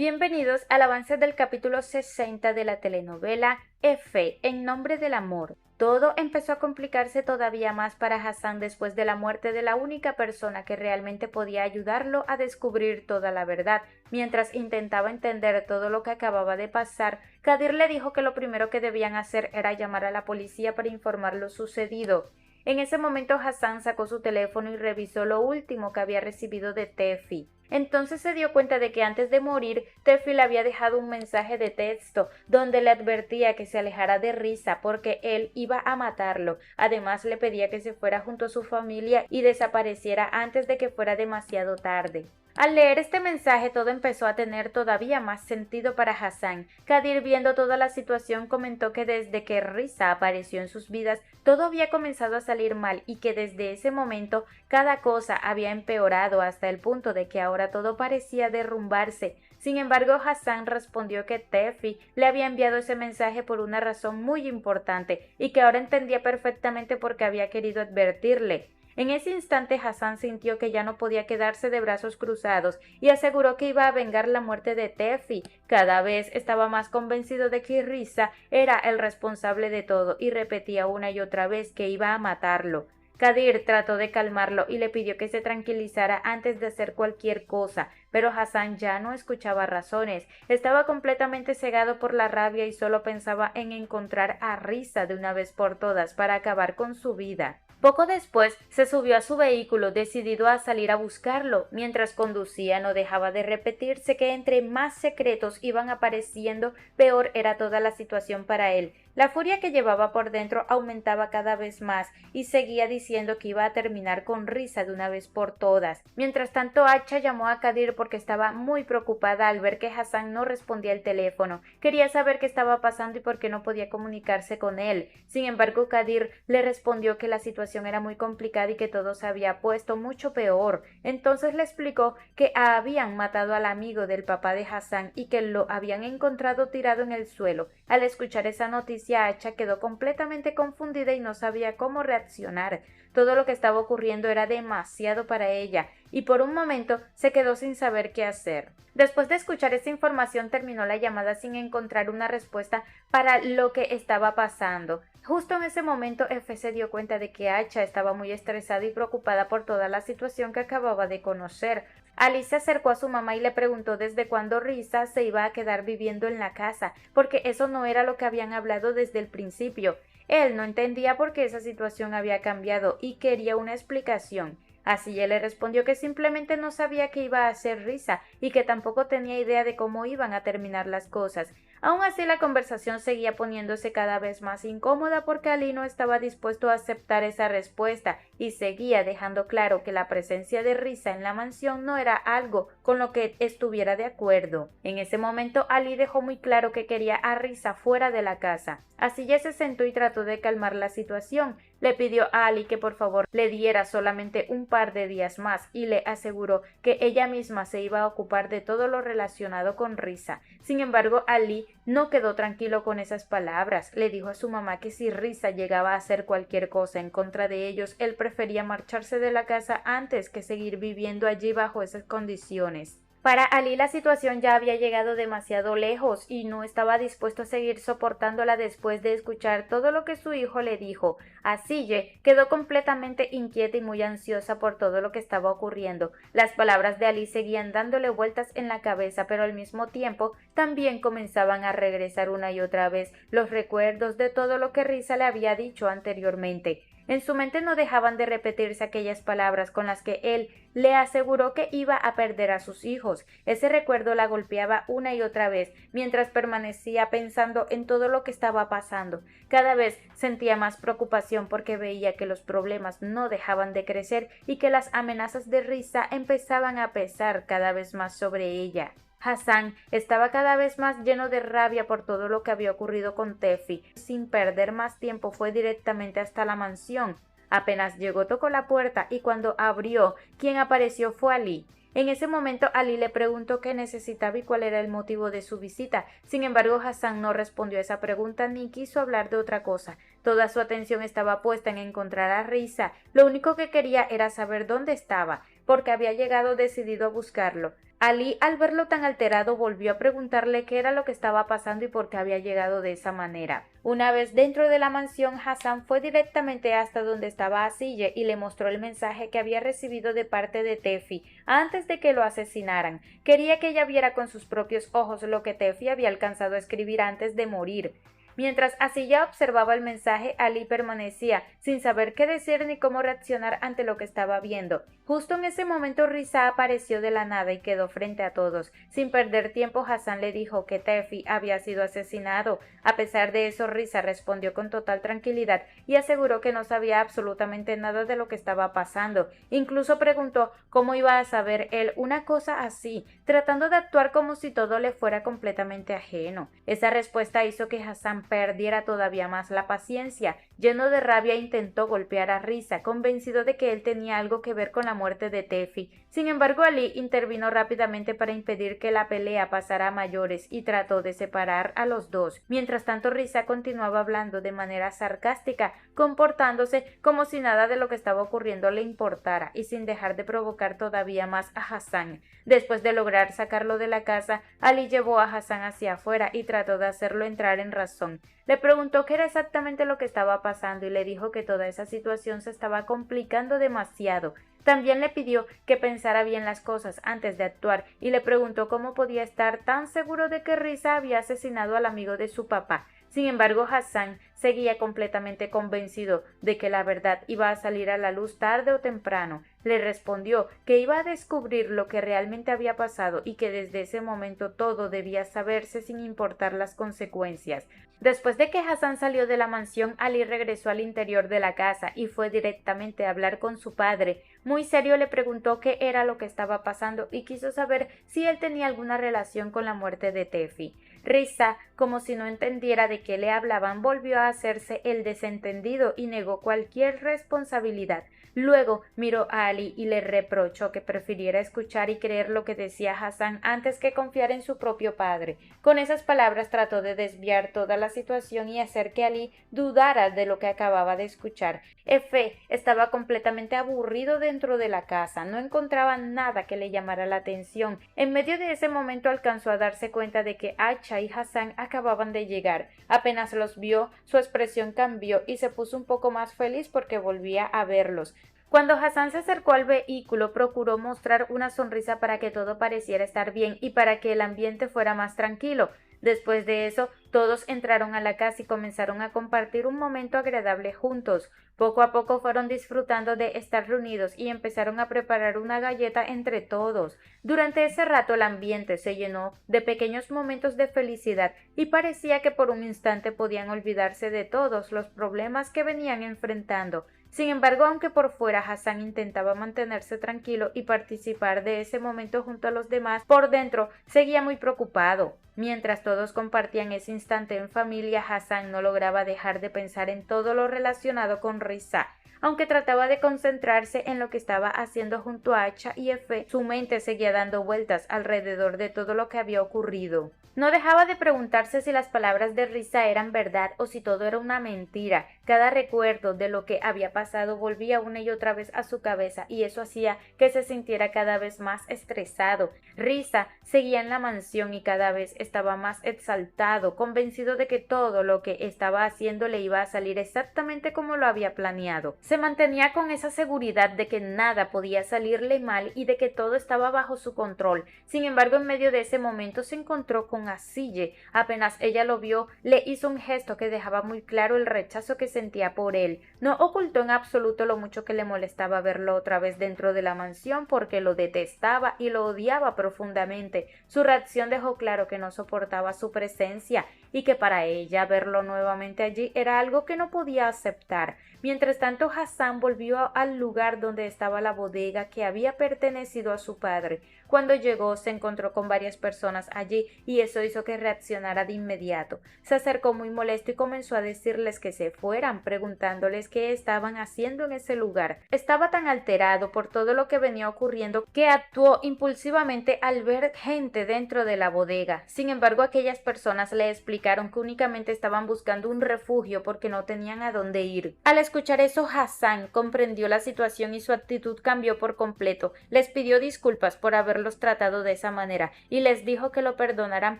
Bienvenidos al avance del capítulo 60 de la telenovela F, en nombre del amor. Todo empezó a complicarse todavía más para Hassan después de la muerte de la única persona que realmente podía ayudarlo a descubrir toda la verdad. Mientras intentaba entender todo lo que acababa de pasar, Kadir le dijo que lo primero que debían hacer era llamar a la policía para informar lo sucedido. En ese momento Hassan sacó su teléfono y revisó lo último que había recibido de Tefi. Entonces se dio cuenta de que antes de morir, Tefi le había dejado un mensaje de texto donde le advertía que se alejara de Risa porque él iba a matarlo. Además le pedía que se fuera junto a su familia y desapareciera antes de que fuera demasiado tarde. Al leer este mensaje todo empezó a tener todavía más sentido para Hassan. Kadir, viendo toda la situación, comentó que desde que Risa apareció en sus vidas todo había comenzado a salir mal y que desde ese momento cada cosa había empeorado hasta el punto de que ahora todo parecía derrumbarse. Sin embargo, Hassan respondió que Tefi le había enviado ese mensaje por una razón muy importante y que ahora entendía perfectamente por qué había querido advertirle. En ese instante Hassan sintió que ya no podía quedarse de brazos cruzados y aseguró que iba a vengar la muerte de Tefi. Cada vez estaba más convencido de que Risa era el responsable de todo y repetía una y otra vez que iba a matarlo. Kadir trató de calmarlo y le pidió que se tranquilizara antes de hacer cualquier cosa, pero Hassan ya no escuchaba razones. Estaba completamente cegado por la rabia y solo pensaba en encontrar a Risa de una vez por todas para acabar con su vida. Poco después se subió a su vehículo decidido a salir a buscarlo. Mientras conducía no dejaba de repetirse que entre más secretos iban apareciendo, peor era toda la situación para él. La furia que llevaba por dentro aumentaba cada vez más y seguía diciendo que iba a terminar con Risa de una vez por todas. Mientras tanto, Acha llamó a Kadir porque estaba muy preocupada al ver que Hassan no respondía al teléfono. Quería saber qué estaba pasando y por qué no podía comunicarse con él. Sin embargo, Kadir le respondió que la situación era muy complicada y que todo se había puesto mucho peor. Entonces le explicó que habían matado al amigo del papá de Hassan y que lo habían encontrado tirado en el suelo. Al escuchar esa noticia, Acha quedó completamente confundida y no sabía cómo reaccionar. Todo lo que estaba ocurriendo era demasiado para ella y por un momento se quedó sin saber qué hacer. Después de escuchar esta información terminó la llamada sin encontrar una respuesta para lo que estaba pasando. Justo en ese momento F se dio cuenta de que Acha estaba muy estresada y preocupada por toda la situación que acababa de conocer. Alice se acercó a su mamá y le preguntó desde cuándo Risa se iba a quedar viviendo en la casa, porque eso no era lo que habían hablado desde el principio. Él no entendía por qué esa situación había cambiado y quería una explicación. Así él le respondió que simplemente no sabía qué iba a hacer Risa y que tampoco tenía idea de cómo iban a terminar las cosas. Aún así la conversación seguía poniéndose cada vez más incómoda porque Ali no estaba dispuesto a aceptar esa respuesta y seguía dejando claro que la presencia de Risa en la mansión no era algo con lo que estuviera de acuerdo. En ese momento Ali dejó muy claro que quería a Risa fuera de la casa. Así ya se sentó y trató de calmar la situación. Le pidió a Ali que por favor le diera solamente un par de días más y le aseguró que ella misma se iba a ocupar de todo lo relacionado con Risa. Sin embargo, Ali no quedó tranquilo con esas palabras. Le dijo a su mamá que si Risa llegaba a hacer cualquier cosa en contra de ellos, él prefería marcharse de la casa antes que seguir viviendo allí bajo esas condiciones. Para Ali la situación ya había llegado demasiado lejos y no estaba dispuesto a seguir soportándola después de escuchar todo lo que su hijo le dijo. Así quedó completamente inquieta y muy ansiosa por todo lo que estaba ocurriendo. Las palabras de Ali seguían dándole vueltas en la cabeza, pero al mismo tiempo también comenzaban a regresar una y otra vez los recuerdos de todo lo que Risa le había dicho anteriormente. En su mente no dejaban de repetirse aquellas palabras con las que él le aseguró que iba a perder a sus hijos. Ese recuerdo la golpeaba una y otra vez, mientras permanecía pensando en todo lo que estaba pasando. Cada vez sentía más preocupación porque veía que los problemas no dejaban de crecer y que las amenazas de Risa empezaban a pesar cada vez más sobre ella. Hassan estaba cada vez más lleno de rabia por todo lo que había ocurrido con Tefi. Sin perder más tiempo fue directamente hasta la mansión. Apenas llegó tocó la puerta y cuando abrió, quien apareció fue Ali. En ese momento Ali le preguntó qué necesitaba y cuál era el motivo de su visita. Sin embargo, Hassan no respondió a esa pregunta ni quiso hablar de otra cosa. Toda su atención estaba puesta en encontrar a Risa. Lo único que quería era saber dónde estaba, porque había llegado decidido a buscarlo. Ali, al verlo tan alterado, volvió a preguntarle qué era lo que estaba pasando y por qué había llegado de esa manera. Una vez dentro de la mansión, Hassan fue directamente hasta donde estaba Asille y le mostró el mensaje que había recibido de parte de Tefi antes de que lo asesinaran. Quería que ella viera con sus propios ojos lo que Tefi había alcanzado a escribir antes de morir. Mientras Asilla observaba el mensaje, Ali permanecía, sin saber qué decir ni cómo reaccionar ante lo que estaba viendo. Justo en ese momento Risa apareció de la nada y quedó frente a todos. Sin perder tiempo, Hassan le dijo que Tefi había sido asesinado. A pesar de eso, Risa respondió con total tranquilidad y aseguró que no sabía absolutamente nada de lo que estaba pasando. Incluso preguntó cómo iba a saber él una cosa así, tratando de actuar como si todo le fuera completamente ajeno. Esa respuesta hizo que Hassan perdiera todavía más la paciencia. Lleno de rabia intentó golpear a Risa, convencido de que él tenía algo que ver con la muerte de Tefi. Sin embargo, Ali intervino rápidamente para impedir que la pelea pasara a mayores y trató de separar a los dos. Mientras tanto, Risa continuaba hablando de manera sarcástica, comportándose como si nada de lo que estaba ocurriendo le importara y sin dejar de provocar todavía más a Hassan. Después de lograr sacarlo de la casa, Ali llevó a Hassan hacia afuera y trató de hacerlo entrar en razón. Le preguntó qué era exactamente lo que estaba pasando y le dijo que toda esa situación se estaba complicando demasiado. También le pidió que pensara bien las cosas antes de actuar y le preguntó cómo podía estar tan seguro de que Risa había asesinado al amigo de su papá. Sin embargo, Hassan seguía completamente convencido de que la verdad iba a salir a la luz tarde o temprano. Le respondió que iba a descubrir lo que realmente había pasado y que desde ese momento todo debía saberse sin importar las consecuencias. Después de que Hassan salió de la mansión, Ali regresó al interior de la casa y fue directamente a hablar con su padre. Muy serio le preguntó qué era lo que estaba pasando y quiso saber si él tenía alguna relación con la muerte de Tefi. Risa, como si no entendiera de qué le hablaban, volvió a hacerse el desentendido y negó cualquier responsabilidad. Luego miró a Ali y le reprochó que prefiriera escuchar y creer lo que decía Hassan antes que confiar en su propio padre. Con esas palabras trató de desviar toda la situación y hacer que Ali dudara de lo que acababa de escuchar. Efe estaba completamente aburrido dentro de la casa, no encontraba nada que le llamara la atención. En medio de ese momento alcanzó a darse cuenta de que Acha y Hassan acababan de llegar. Apenas los vio, su expresión cambió y se puso un poco más feliz porque volvía a verlos. Cuando Hassan se acercó al vehículo, procuró mostrar una sonrisa para que todo pareciera estar bien y para que el ambiente fuera más tranquilo. Después de eso, todos entraron a la casa y comenzaron a compartir un momento agradable juntos. Poco a poco fueron disfrutando de estar reunidos y empezaron a preparar una galleta entre todos. Durante ese rato el ambiente se llenó de pequeños momentos de felicidad y parecía que por un instante podían olvidarse de todos los problemas que venían enfrentando. Sin embargo, aunque por fuera Hassan intentaba mantenerse tranquilo y participar de ese momento junto a los demás, por dentro seguía muy preocupado. Mientras todos compartían ese instante en familia, Hassan no lograba dejar de pensar en todo lo relacionado con Risa. Aunque trataba de concentrarse en lo que estaba haciendo junto a Acha y Efe, su mente seguía dando vueltas alrededor de todo lo que había ocurrido. No dejaba de preguntarse si las palabras de Risa eran verdad o si todo era una mentira. Cada recuerdo de lo que había pasado volvía una y otra vez a su cabeza y eso hacía que se sintiera cada vez más estresado. Risa seguía en la mansión y cada vez estaba más exaltado, convencido de que todo lo que estaba haciendo le iba a salir exactamente como lo había planeado. Se mantenía con esa seguridad de que nada podía salirle mal y de que todo estaba bajo su control. Sin embargo, en medio de ese momento se encontró con Asille. Apenas ella lo vio, le hizo un gesto que dejaba muy claro el rechazo que sentía por él. No ocultó en absoluto lo mucho que le molestaba verlo otra vez dentro de la mansión porque lo detestaba y lo odiaba profundamente. Su reacción dejó claro que no soportaba su presencia y que para ella verlo nuevamente allí era algo que no podía aceptar. Mientras tanto, Hassan volvió al lugar donde estaba la bodega que había pertenecido a su padre. Cuando llegó, se encontró con varias personas allí y eso hizo que reaccionara de inmediato. Se acercó muy molesto y comenzó a decirles que se fueran, preguntándoles qué estaban haciendo en ese lugar. Estaba tan alterado por todo lo que venía ocurriendo que actuó impulsivamente al ver gente dentro de la bodega. Sin embargo, aquellas personas le explicaron que únicamente estaban buscando un refugio porque no tenían a dónde ir. Al escuchar eso, Hassan comprendió la situación y su actitud cambió por completo. Les pidió disculpas por haberlo haberlos tratado de esa manera y les dijo que lo perdonaran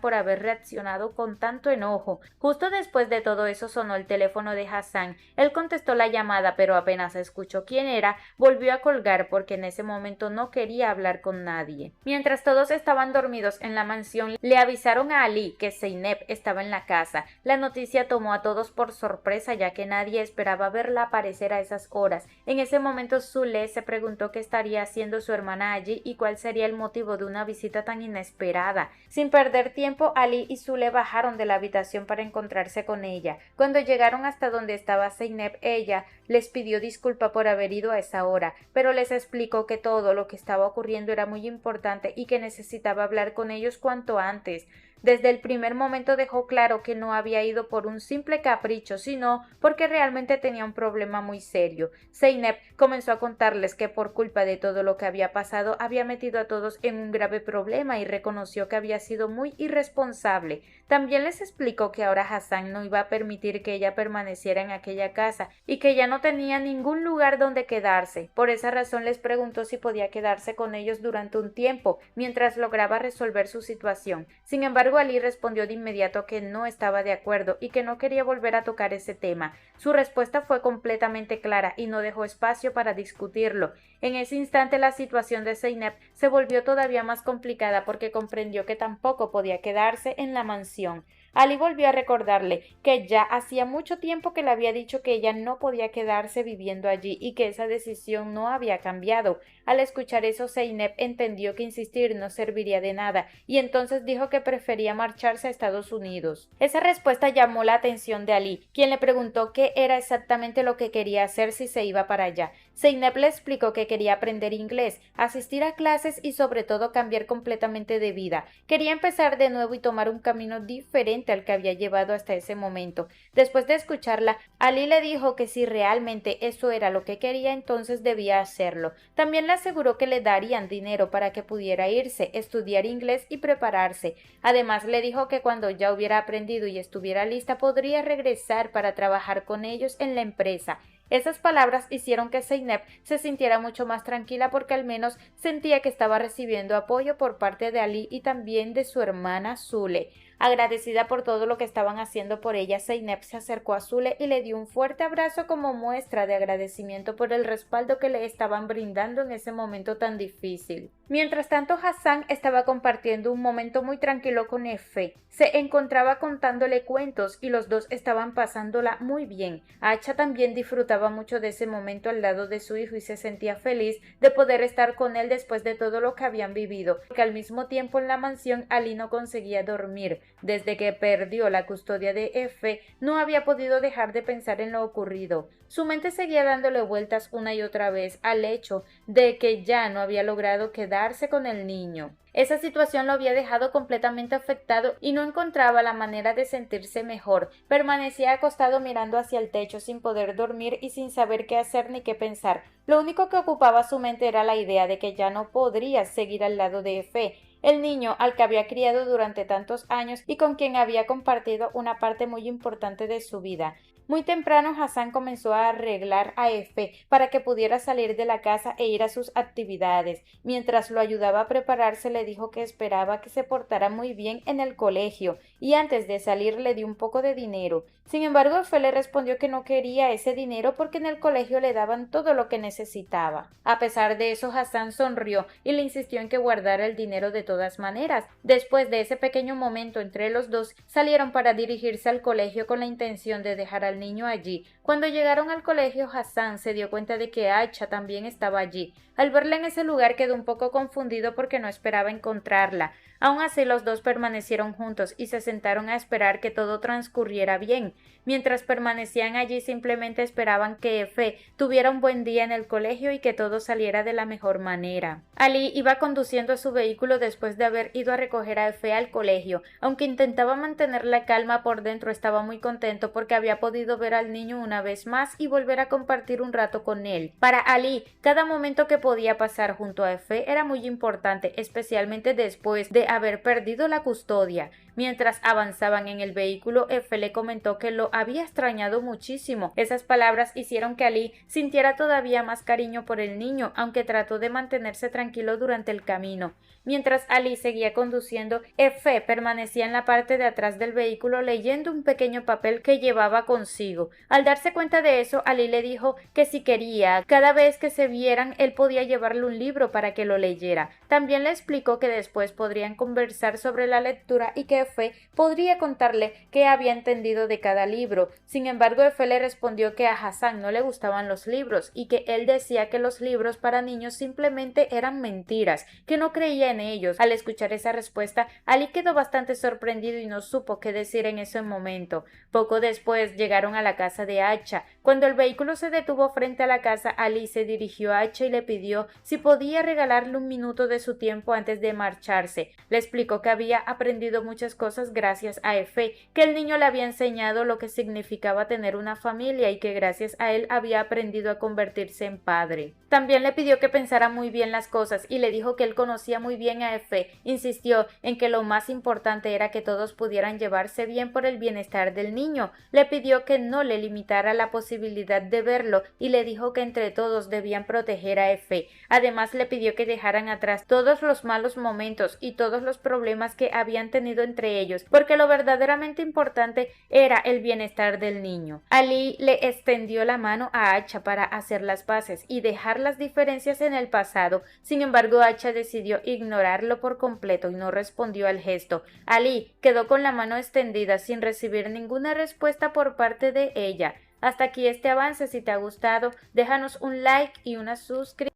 por haber reaccionado con tanto enojo. Justo después de todo eso sonó el teléfono de Hassan. Él contestó la llamada, pero apenas escuchó quién era, volvió a colgar porque en ese momento no quería hablar con nadie. Mientras todos estaban dormidos en la mansión, le avisaron a Ali que Zeynep estaba en la casa. La noticia tomó a todos por sorpresa, ya que nadie esperaba verla aparecer a esas horas. En ese momento Zule se preguntó qué estaría haciendo su hermana allí y cuál sería el motivo de una visita tan inesperada. Sin perder tiempo, Ali y Zule bajaron de la habitación para encontrarse con ella. Cuando llegaron hasta donde estaba Zeynep, ella les pidió disculpa por haber ido a esa hora, pero les explicó que todo lo que estaba ocurriendo era muy importante y que necesitaba hablar con ellos cuanto antes. Desde el primer momento dejó claro que no había ido por un simple capricho, sino porque realmente tenía un problema muy serio. Zeynep comenzó a contarles que por culpa de todo lo que había pasado había metido a todos en un grave problema y reconoció que había sido muy irresponsable. También les explicó que ahora Hassan no iba a permitir que ella permaneciera en aquella casa y que ya no tenía ningún lugar donde quedarse. Por esa razón les preguntó si podía quedarse con ellos durante un tiempo mientras lograba resolver su situación. Sin embargo, Ali respondió de inmediato que no estaba de acuerdo y que no quería volver a tocar ese tema. Su respuesta fue completamente clara y no dejó espacio para discutirlo. En ese instante la situación de Zeynep se volvió todavía más complicada porque comprendió que tampoco podía quedarse en la mansión. Ali volvió a recordarle que ya hacía mucho tiempo que le había dicho que ella no podía quedarse viviendo allí y que esa decisión no había cambiado. Al escuchar eso, Zeynep entendió que insistir no serviría de nada y entonces dijo que prefería marcharse a Estados Unidos. Esa respuesta llamó la atención de Ali, quien le preguntó qué era exactamente lo que quería hacer si se iba para allá. Zeynep le explicó que quería aprender inglés, asistir a clases y sobre todo cambiar completamente de vida. Quería empezar de nuevo y tomar un camino diferente al que había llevado hasta ese momento. Después de escucharla, Ali le dijo que si realmente eso era lo que quería, entonces debía hacerlo. También le aseguró que le darían dinero para que pudiera irse, estudiar inglés y prepararse. Además le dijo que cuando ya hubiera aprendido y estuviera lista podría regresar para trabajar con ellos en la empresa. Esas palabras hicieron que Zeynep se sintiera mucho más tranquila porque al menos sentía que estaba recibiendo apoyo por parte de Ali y también de su hermana Zule. Agradecida por todo lo que estaban haciendo por ella, Zeynep se acercó a Zule y le dio un fuerte abrazo como muestra de agradecimiento por el respaldo que le estaban brindando en ese momento tan difícil. Mientras tanto, Hassan estaba compartiendo un momento muy tranquilo con Efe. Se encontraba contándole cuentos y los dos estaban pasándola muy bien. Acha también disfrutaba mucho de ese momento al lado de su hijo y se sentía feliz de poder estar con él después de todo lo que habían vivido, porque al mismo tiempo en la mansión Ali no conseguía dormir. Desde que perdió la custodia de Efe, no había podido dejar de pensar en lo ocurrido. Su mente seguía dándole vueltas una y otra vez al hecho de que ya no había logrado quedarse con el niño. Esa situación lo había dejado completamente afectado y no encontraba la manera de sentirse mejor. Permanecía acostado mirando hacia el techo sin poder dormir y sin saber qué hacer ni qué pensar. Lo único que ocupaba su mente era la idea de que ya no podría seguir al lado de Efe, el niño al que había criado durante tantos años y con quien había compartido una parte muy importante de su vida. Muy temprano Hassan comenzó a arreglar a Efe para que pudiera salir de la casa e ir a sus actividades. Mientras lo ayudaba a prepararse, le dijo que esperaba que se portara muy bien en el colegio y antes de salir le dio un poco de dinero. Sin embargo, Efe le respondió que no quería ese dinero porque en el colegio le daban todo lo que necesitaba. A pesar de eso, Hassan sonrió y le insistió en que guardara el dinero de todas maneras. Después de ese pequeño momento entre los dos, salieron para dirigirse al colegio con la intención de dejar al niño allí. Cuando llegaron al colegio, Hassan se dio cuenta de que Acha también estaba allí. Al verla en ese lugar quedó un poco confundido porque no esperaba encontrarla. Aún así, los dos permanecieron juntos y se sentaron a esperar que todo transcurriera bien. Mientras permanecían allí, simplemente esperaban que Efe tuviera un buen día en el colegio y que todo saliera de la mejor manera. Ali iba conduciendo su vehículo después de haber ido a recoger a Efe al colegio. Aunque intentaba mantener la calma, por dentro estaba muy contento porque había podido ver al niño una vez más y volver a compartir un rato con él. Para Ali, cada momento que podía podía pasar junto a Efe era muy importante, especialmente después de haber perdido la custodia. Mientras avanzaban en el vehículo, Efe le comentó que lo había extrañado muchísimo. Esas palabras hicieron que Ali sintiera todavía más cariño por el niño, aunque trató de mantenerse tranquilo durante el camino. Mientras Ali seguía conduciendo, Efe permanecía en la parte de atrás del vehículo leyendo un pequeño papel que llevaba consigo. Al darse cuenta de eso, Ali le dijo que si quería, cada vez que se vieran, él podía llevarle un libro para que lo leyera. También le explicó que después podrían conversar sobre la lectura y que Efe podría contarle qué había entendido de cada libro. Sin embargo, Efe le respondió que a Hassan no le gustaban los libros y que él decía que los libros para niños simplemente eran mentiras, que no creía en ellos. Al escuchar esa respuesta, Ali quedó bastante sorprendido y no supo qué decir en ese momento. Poco después llegaron a la casa de Acha. Cuando el vehículo se detuvo frente a la casa, Ali se dirigió a Acha y le pidió si podía regalarle un minuto de su tiempo antes de marcharse. Le explicó que había aprendido muchas cosas gracias a Efe, que el niño le había enseñado lo que significaba tener una familia y que gracias a él había aprendido a convertirse en padre. También le pidió que pensara muy bien las cosas y le dijo que él conocía muy bien a Efe. Insistió en que lo más importante era que todos pudieran llevarse bien por el bienestar del niño. Le pidió que no le limitara la posibilidad de verlo y le dijo que entre todos debían proteger a Efe. Además le pidió que dejaran atrás todos los malos momentos y todos los problemas que habían tenido entre ellos, porque lo verdaderamente importante era el bienestar del niño. Ali le extendió la mano a Acha para hacer las paces y dejar las diferencias en el pasado. Sin embargo, Acha decidió ignorarlo por completo y no respondió al gesto. Ali quedó con la mano extendida sin recibir ninguna respuesta por parte de ella. Hasta aquí este avance. Si te ha gustado, déjanos un like y una suscripción.